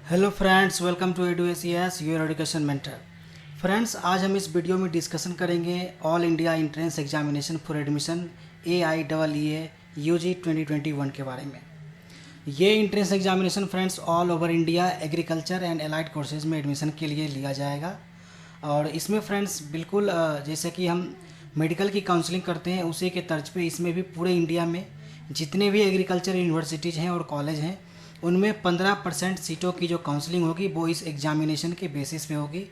Hello friends, welcome to EduSES your education mentor. Friends, आज हम इस वीडियो में डिस्कशन करेंगे all India entrance examination for admission AIEE UG 2021 के बारे में। ये entrance examination friends all over India agriculture and allied courses में एडमिशन के लिए लिया जाएगा। और इसमें फ्रेंड्स बिल्कुल जैसे कि हम मेडिकल की काउंसलिंग करते हैं उसी के तर्ज पे इसमें भी पूरे इंडिया में जितने भी एग्रीकल्चर यूनिवर्सिटीज़ हैं और कॉलेज हैं उनमें 15% सीटों की जो काउंसलिंग होगी वो इस एग्जामिनेशन के बेसिस पे होगी।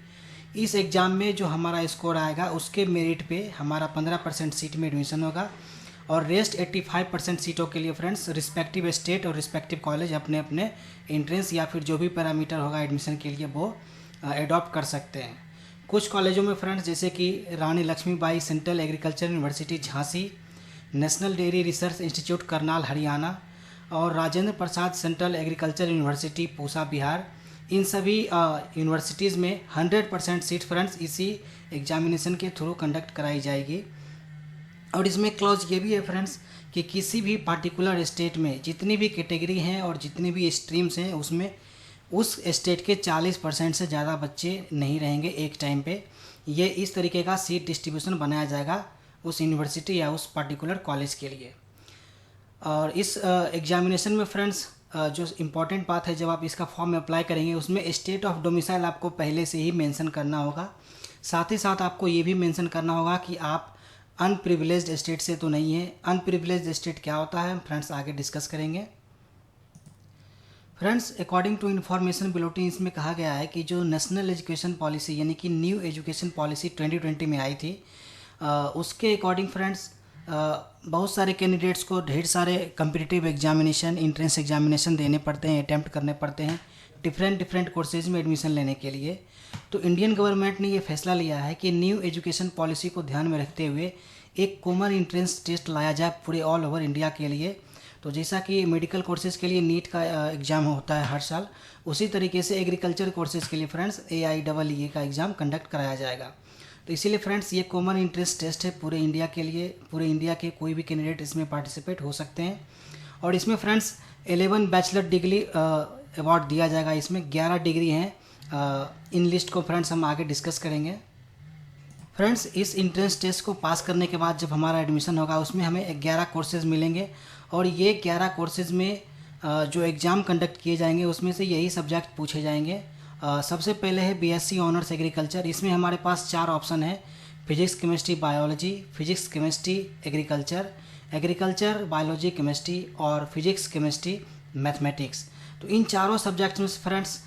इस एग्ज़ाम में जो हमारा स्कोर आएगा उसके मेरिट पे हमारा 15% सीट में एडमिशन होगा और रेस्ट 85% सीटों के लिए फ्रेंड्स रिस्पेक्टिव स्टेट और रिस्पेक्टिव कॉलेज अपने अपने एंट्रेंस या फिर जो भी पैरामीटर होगा एडमिशन के लिए वो एडॉप्ट कर सकते हैं। कुछ कॉलेजों में फ्रेंड्स जैसे कि Rani Lakshmibai central agriculture university Jhansi, national dairy research institute Karnal Haryana और Rajendra Prasad central agriculture university Pusa Bihar, इन सभी यूनिवर्सिटीज़ में 100% सीट फ्रेंड्स इसी एग्जामिनेशन के थ्रू कंडक्ट कराई जाएगी। और इसमें क्लॉज ये भी है फ्रेंड्स कि किसी भी पार्टिकुलर स्टेट में जितनी भी कैटेगरी हैं और जितनी भी स्ट्रीम्स हैं उसमें उस स्टेट के 40% से ज़्यादा बच्चे नहीं रहेंगे एक टाइम पे। ये इस तरीके का सीट डिस्ट्रीब्यूशन बनाया जाएगा उस यूनिवर्सिटी या उस पार्टिकुलर कॉलेज के लिए। और इस एग्जामिनेशन में फ्रेंड्स जो इम्पॉर्टेंट बात है, जब आप इसका फॉर्म अप्लाई करेंगे उसमें स्टेट ऑफ डोमिसाइल आपको पहले से ही मेंशन करना होगा। साथ ही साथ आपको ये भी मेंशन करना होगा कि आप अनप्रिविलेज्ड स्टेट से तो नहीं है। अनप्रिविलेज्ड स्टेट क्या होता है फ्रेंड्स आगे डिस्कस करेंगे। Friends, according to information bulletin इसमें कहा गया है कि जो नेशनल एजुकेशन पॉलिसी यानी कि न्यू एजुकेशन पॉलिसी 2020 में आई थी उसके अकॉर्डिंग फ्रेंड्स बहुत सारे कैंडिडेट्स को ढेर सारे कम्पिटिटिव एग्जामिनेशन एंट्रेंस एग्जामिनेशन देने पड़ते हैं, अटैम्प्ट करने पड़ते हैं डिफरेंट कोर्सेज में एडमिशन लेने के लिए। तो इंडियन गवर्नमेंट ने ये फैसला लिया है कि न्यू एजुकेशन पॉलिसी को ध्यान में रखते हुए एक कॉमन एंट्रेंस टेस्ट लाया जाए पूरे ऑल ओवर इंडिया के लिए। तो जैसा कि मेडिकल कोर्सेज़ के लिए नीट का एग्ज़ाम होता है हर साल, उसी तरीके से एग्रीकल्चर कोर्सेज़ के लिए फ्रेंड्स AIEE का एग्ज़ाम कंडक्ट कराया जाएगा। तो इसीलिए फ्रेंड्स ये कॉमन इंटरेस्ट टेस्ट है पूरे इंडिया के लिए। पूरे इंडिया के कोई भी कैंडिडेट इसमें पार्टिसिपेट हो सकते हैं। और इसमें फ्रेंड्स 11 बैचलर डिग्री अवार्ड दिया जाएगा। इसमें 11 डिग्री हैं। इन लिस्ट को फ्रेंड्स हम आगे डिस्कस करेंगे। फ्रेंड्स, इस इंट्रेंस टेस्ट को पास करने के बाद जब हमारा एडमिशन होगा उसमें हमें 11 कोर्सेज़ मिलेंगे और ये 11 कोर्सेज़ में जो एग्ज़ाम कंडक्ट किए जाएंगे उसमें से यही सब्जेक्ट पूछे जाएंगे। सबसे पहले है BSc ऑनर्स एग्रीकल्चर। इसमें हमारे पास 4 ऑप्शन है: physics chemistry biology, physics chemistry agriculture, agriculture biology chemistry और फिजिक्स केमिस्ट्री मैथमेटिक्स। तो इन चारों सब्जेक्ट्स में फ्रेंड्स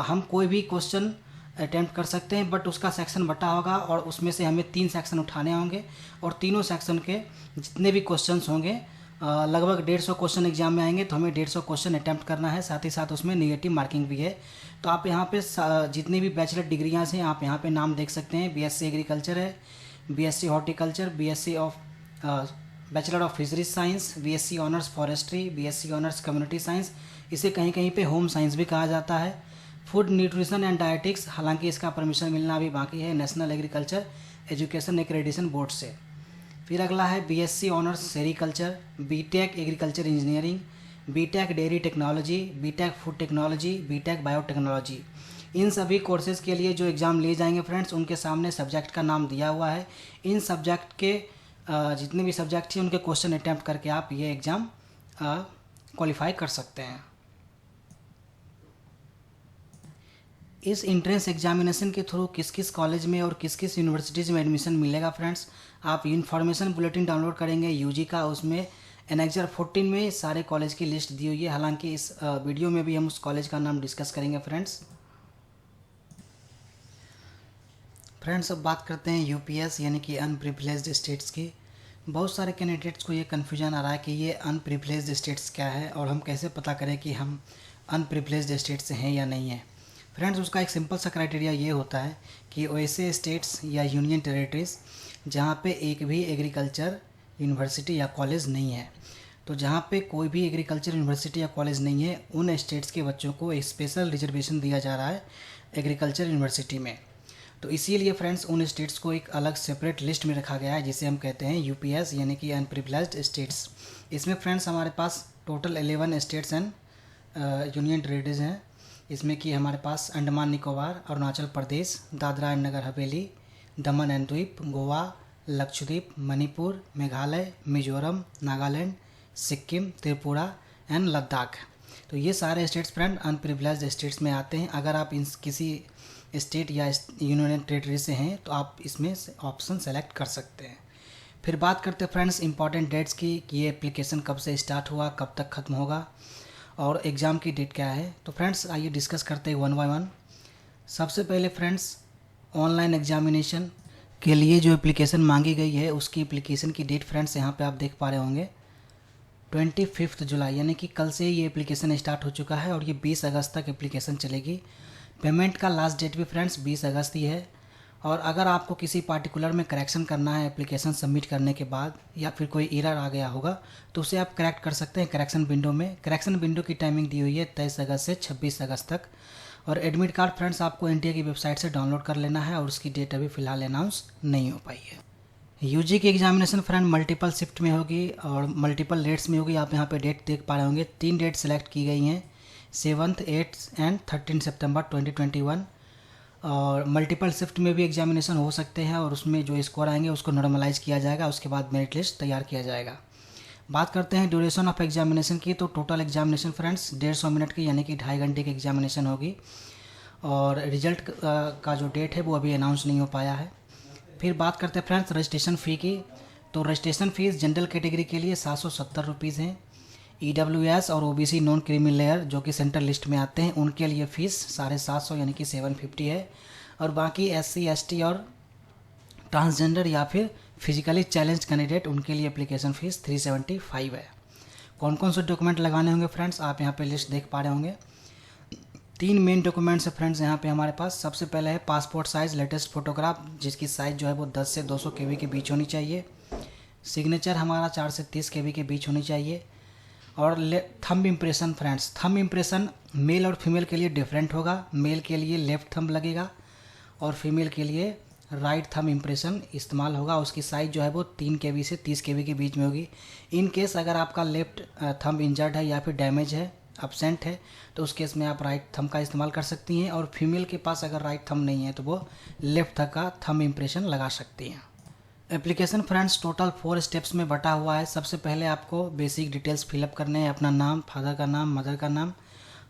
हम कोई भी क्वेश्चन अटैम्प्ट कर सकते हैं, बट उसका सेक्शन बटा होगा और उसमें से हमें 3 सेक्शन उठाने होंगे और तीनों सेक्शन के जितने भी क्वेश्चंस होंगे लगभग 150 क्वेश्चन एग्जाम में आएंगे। तो हमें 150 क्वेश्चन अटैम्प्ट करना है, साथ ही साथ उसमें नेगेटिव मार्किंग भी है। तो आप यहाँ पे जितनी भी बैचलर डिग्रियाँ हैं आप यहाँ पे नाम देख सकते हैं। BSc एग्रीकल्चर है, BSc horticulture, BSc of bachelor of fisheries science, BSc honours forestry, BSc honours community science, इसे कहीं कहीं पे होम साइंस भी कहा जाता है। फूड न्यूट्रिशन एंड डायटिक्स, हालांकि इसका परमिशन मिलना अभी बाकी है national agriculture education accreditation board से। फिर अगला है BSc honours sericulture, BTech agriculture engineering, BTech dairy technology, BTech food technology, BTech biotechnology. इन सभी कोर्सेज़ के लिए जो एग्ज़ाम लिए जाएंगे फ्रेंड्स उनके सामने सब्जेक्ट का नाम दिया हुआ है। इन सब्जेक्ट के जितने भी सब्जेक्ट हैं उनके क्वेश्चन अटैम्प्ट करके आप ये एग्ज़ाम क्वालिफाई कर सकते हैं। इस एंट्रेंस एग्जामिनेशन के थ्रू किस किस कॉलेज में और किस किस यूनिवर्सिटीज़ में एडमिशन मिलेगा फ्रेंड्स, आप इन्फॉर्मेशन बुलेटिन डाउनलोड करेंगे UG का, उसमें एनेक्सर 14 में सारे कॉलेज की लिस्ट दी हुई है। हालांकि इस वीडियो में भी हम उस कॉलेज का नाम डिस्कस करेंगे फ्रेंड्स। अब बात करते हैं UPS यानी कि अनप्रिविलेज्ड स्टेट्स की। बहुत सारे कैंडिडेट्स को ये कन्फ्यूजन आ रहा है कि ये अनप्रिविलेज्ड स्टेट्स क्या है और हम कैसे पता करें कि हम अनप्रिविलेज्ड स्टेट से हैं या नहीं है। फ्रेंड्स, उसका एक सिंपल सा क्राइटेरिया ये होता है कि वैसे स्टेट्स या यूनियन टेरिटरीज जहाँ पे एक भी एग्रीकल्चर यूनिवर्सिटी या कॉलेज नहीं है। तो जहाँ पे कोई भी एग्रीकल्चर यूनिवर्सिटी या कॉलेज नहीं है उन स्टेट्स के बच्चों को एक स्पेशल रिजर्वेशन दिया जा रहा है एग्रीकल्चर यूनिवर्सिटी में। तो इसीलिए फ्रेंड्स उन स्टेट्स को एक अलग सेपरेट लिस्ट में रखा गया है जिसे हम कहते हैं UPS यानी कि अनप्रिविलेज्ड स्टेट्स। इसमें फ्रेंड्स हमारे पास total 11 states and union territories हैं। इसमें कि हमारे पास अंडमान निकोबार, अरुणाचल प्रदेश, दादरा एंड नगर हवेली, दमन एंड द्वीप, गोवा, लक्षद्वीप, मणिपुर, मेघालय, मिजोरम, नागालैंड, सिक्किम, त्रिपुरा एंड लद्दाख। तो ये सारे स्टेट्स फ्रेंड अनप्रिविलेज्ड स्टेट्स में आते हैं। अगर आप इन किसी स्टेट या यूनियन टेरिटरी से हैं तो आप इसमें ऑप्शन सेलेक्ट कर सकते हैं। फिर बात करते हैं फ्रेंड्स इंपॉर्टेंट डेट्स की कि ये एप्लीकेशन कब से स्टार्ट हुआ, कब तक ख़त्म होगा और एग्ज़ाम की डेट क्या है। तो फ्रेंड्स आइए डिस्कस करते हैं वन बाय वन। सबसे पहले फ्रेंड्स ऑनलाइन एग्जामिनेशन के लिए जो एप्लीकेशन मांगी गई है उसकी एप्लीकेशन की डेट फ्रेंड्स यहाँ पे आप देख पा रहे होंगे 25 जुलाई, यानी कि कल से ये एप्लीकेशन स्टार्ट हो चुका है और ये 20 अगस्त तक एप्लीकेशन चलेगी। पेमेंट का लास्ट डेट भी फ्रेंड्स 20 अगस्त ही है। और अगर आपको किसी पार्टिकुलर में करेक्शन करना है एप्लीकेशन सबमिट करने के बाद या फिर कोई एरर आ गया होगा तो उसे आप करेक्ट कर सकते हैं करेक्शन विंडो में। करेक्शन विंडो की टाइमिंग दी हुई है 23 अगस्त से 26 अगस्त तक। और एडमिट कार्ड फ्रेंड्स आपको एनटीए की वेबसाइट से डाउनलोड कर लेना है और उसकी डेट अभी फ़िलहाल अनाउंस नहीं हो पाई है। यूजी की एग्जामिनेशन फ्रेंड मल्टीपल शिफ्ट में होगी और मल्टीपल डेट्स में होगी। आप यहाँ पे डेट देख पा रहे होंगे 3 डेट सेलेक्ट की गई हैं 7th, 8th एंड 13 सितंबर 2021। और मल्टीपल शिफ्ट में भी एग्जामिनेशन हो सकते हैं और उसमें जो स्कोर आएंगे उसको नॉर्मलाइज किया जाएगा, उसके बाद मेरिट लिस्ट तैयार किया जाएगा। बात करते हैं ड्यूरेशन ऑफ एग्जामिनेशन की, तो टोटल एग्जामिनेशन फ्रेंड्स 150 मिनट की यानी कि 2.5 घंटे की एग्जामिनेशन होगी। और रिजल्ट का जो डेट है वो अभी अनाउंस नहीं हो पाया है। फिर बात करते हैं फ्रेंड्स रजिस्ट्रेशन फ़ी की, तो रजिस्ट्रेशन फ़ीस जनरल कैटेगरी के लिए 770 रुपीज़ हैं। EWS और OBC नॉन क्रीमी लेयर जो कि सेंट्रल लिस्ट में आते हैं उनके लिए फ़ीस 750 यानी कि 750 है। और बाकी SC, ST और ट्रांसजेंडर या फिर फिजिकली चैलेंज कैंडिडेट उनके लिए एप्लीकेशन फ़ीस 375 है। कौन कौन से डॉक्यूमेंट लगाने होंगे फ्रेंड्स आप यहाँ पे लिस्ट देख पा रहे होंगे। 3 मेन डॉक्यूमेंट्स है फ्रेंड्स यहाँ पे हमारे पास। सबसे पहले है पासपोर्ट साइज़ लेटेस्ट फोटोग्राफ जिसकी साइज़ जो है वो 10 से 200 KB के बीच होनी चाहिए। सिग्नेचर हमारा 4 से 30 KB के बीच होनी चाहिए। और thumb impression friends, thumb impression male और फीमेल के लिए डिफरेंट होगा। मेल के लिए लेफ़्ट थंब लगेगा और फीमेल के लिए राइट थंब इम्प्रेशन इस्तेमाल होगा। उसकी साइज़ जो है वो 3 KB से 30 KB के बीच में होगी। इन केस अगर आपका लेफ़्ट थंब इंजर्ड है या फिर डैमेज है, एब्सेंट है, तो उस केस में आप राइट थंब का इस्तेमाल कर सकती हैं। और फीमेल के पास अगर राइट थंब नहीं है तो वो लेफ़्ट का थंब इम्प्रेशन लगा सकती हैं। एप्लीकेशन फ्रेंड्स टोटल 4 स्टेप्स में बटा हुआ है। सबसे पहले आपको बेसिक डिटेल्स फिलअप करने हैं, अपना नाम, फादर का नाम, मदर का नाम,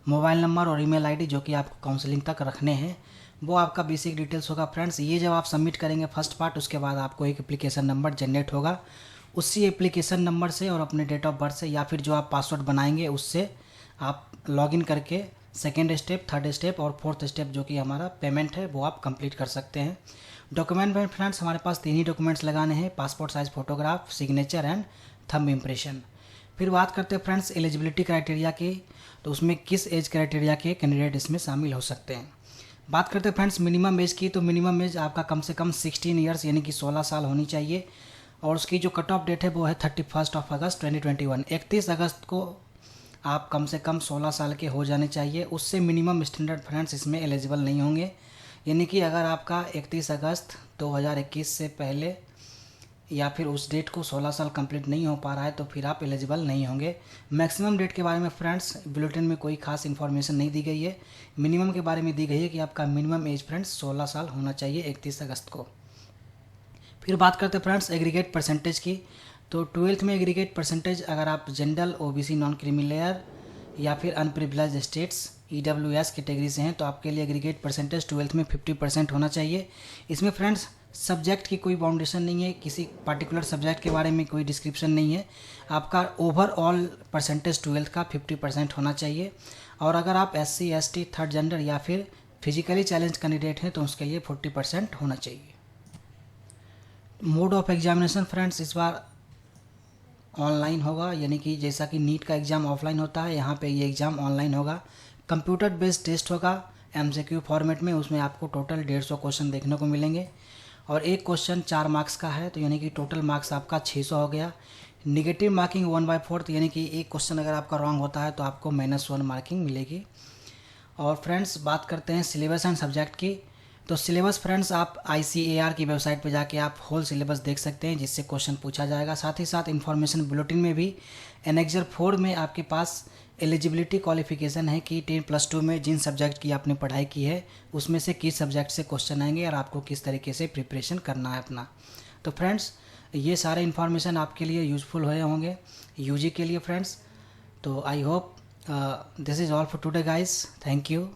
मोबाइल नंबर और ईमेल आईडी जो कि आपको काउंसलिंग तक रखने हैं, वो आपका बेसिक डिटेल्स होगा फ्रेंड्स। ये जब आप सबमिट करेंगे फर्स्ट पार्ट, उसके बाद आपको एक एप्लीकेशन नंबर जनरेट होगा। उसी एप्लीकेशन नंबर से और अपने डेट ऑफ बर्थ से या फिर जो आप पासवर्ड बनाएंगे उससे आप लॉगिन करके सेकेंड स्टेप, थर्ड स्टेप और फोर्थ स्टेप जो कि हमारा पेमेंट है वो आप कंप्लीट कर सकते हैं। डॉक्यूमेंट में फ्रेंड्स हमारे पास 3 ही डॉक्यूमेंट्स लगाने हैं, passport size photograph, signature and thumb impression. फिर बात करते हैं फ्रेंड्स एलिजिबिलिटी क्राइटेरिया की, तो उसमें किस एज क्राइटेरिया के कैंडिडेट इसमें शामिल हो सकते हैं। बात करते हैं फ्रेंड्स मिनिमम एज की, तो मिनिमम एज आपका कम से कम 16 ईयर्स यानी कि 16 साल होनी चाहिए। और उसकी जो कट ऑफ डेट है वो है 31 अगस्त 2021। 31 अगस्त को आप कम से कम 16 साल के हो जाने चाहिए। उससे मिनिमम स्टैंडर्ड फ्रेंड्स इसमें एलिजिबल नहीं होंगे। यानी कि अगर आपका 31 अगस्त 2021 से पहले या फिर उस डेट को 16 साल कंप्लीट नहीं हो पा रहा है तो फिर आप एलिजिबल नहीं होंगे। मैक्सिमम डेट के बारे में फ्रेंड्स बुलेटिन में कोई खास इन्फॉर्मेशन नहीं दी गई है। मिनिमम के बारे में दी गई है कि आपका मिनिमम एज फ्रेंड्स 16 साल होना चाहिए 31 अगस्त को। फिर बात करते हैं फ्रेंड्स एग्रीगेट परसेंटेज की, तो 12th में एग्रीगेट परसेंटेज अगर आप general, OBC non creamy layer या फिर अनप्रिविलेज्ड स्टेट्स EWS कैटेगरी से हैं तो आपके लिए एग्रीगेट परसेंटेज 12th में 50% होना चाहिए। इसमें फ्रेंड्स सब्जेक्ट की कोई बाउंडेशन नहीं है, किसी पर्टिकुलर सब्जेक्ट के बारे में कोई डिस्क्रिप्शन नहीं है। आपका ओवरऑल परसेंटेज 12th का 50% होना चाहिए। और अगर आप SC, ST, थर्ड जेंडर या फिर फिजिकली चैलेंज कैंडिडेट हैं तो उसके लिए 40% होना चाहिए। मोड ऑफ एग्जामिनेशन फ्रेंड्स इस बार ऑनलाइन होगा, यानी कि जैसा कि नीट का एग्ज़ाम ऑफलाइन होता है यहाँ पे ये एग्ज़ाम ऑनलाइन होगा। कंप्यूटर बेस्ड टेस्ट होगा MCQ फॉर्मेट में, उसमें आपको टोटल 150 क्वेश्चन देखने को मिलेंगे और एक क्वेश्चन 4 मार्क्स का है, तो यानी कि टोटल मार्क्स आपका 600 हो गया। निगेटिव मार्किंग 1/4 यानी कि एक क्वेश्चन अगर आपका रॉन्ग होता है तो आपको -1 मार्किंग मिलेगी। और फ्रेंड्स बात करते हैं सिलेबस एंड सब्जेक्ट की, तो सिलेबस फ्रेंड्स आप ICAR की वेबसाइट पर जाके आप होल सिलेबस देख सकते हैं जिससे क्वेश्चन पूछा जाएगा। साथ ही साथ इन्फॉर्मेशन बुलेटिन में भी एनेक्जर 4 में आपके पास एलिजिबिलिटी क्वालिफ़िकेशन है कि 10+2 में जिन सब्जेक्ट की आपने पढ़ाई की है उसमें से किस सब्जेक्ट से क्वेश्चन आएंगे और आपको किस तरीके से प्रिपरेशन करना है अपना। तो फ्रेंड्स ये सारे इन्फॉर्मेशन आपके लिए यूज़फुल हुए होंगे यूजी के लिए फ्रेंड्स। तो I hope this is all for today guys, thank you.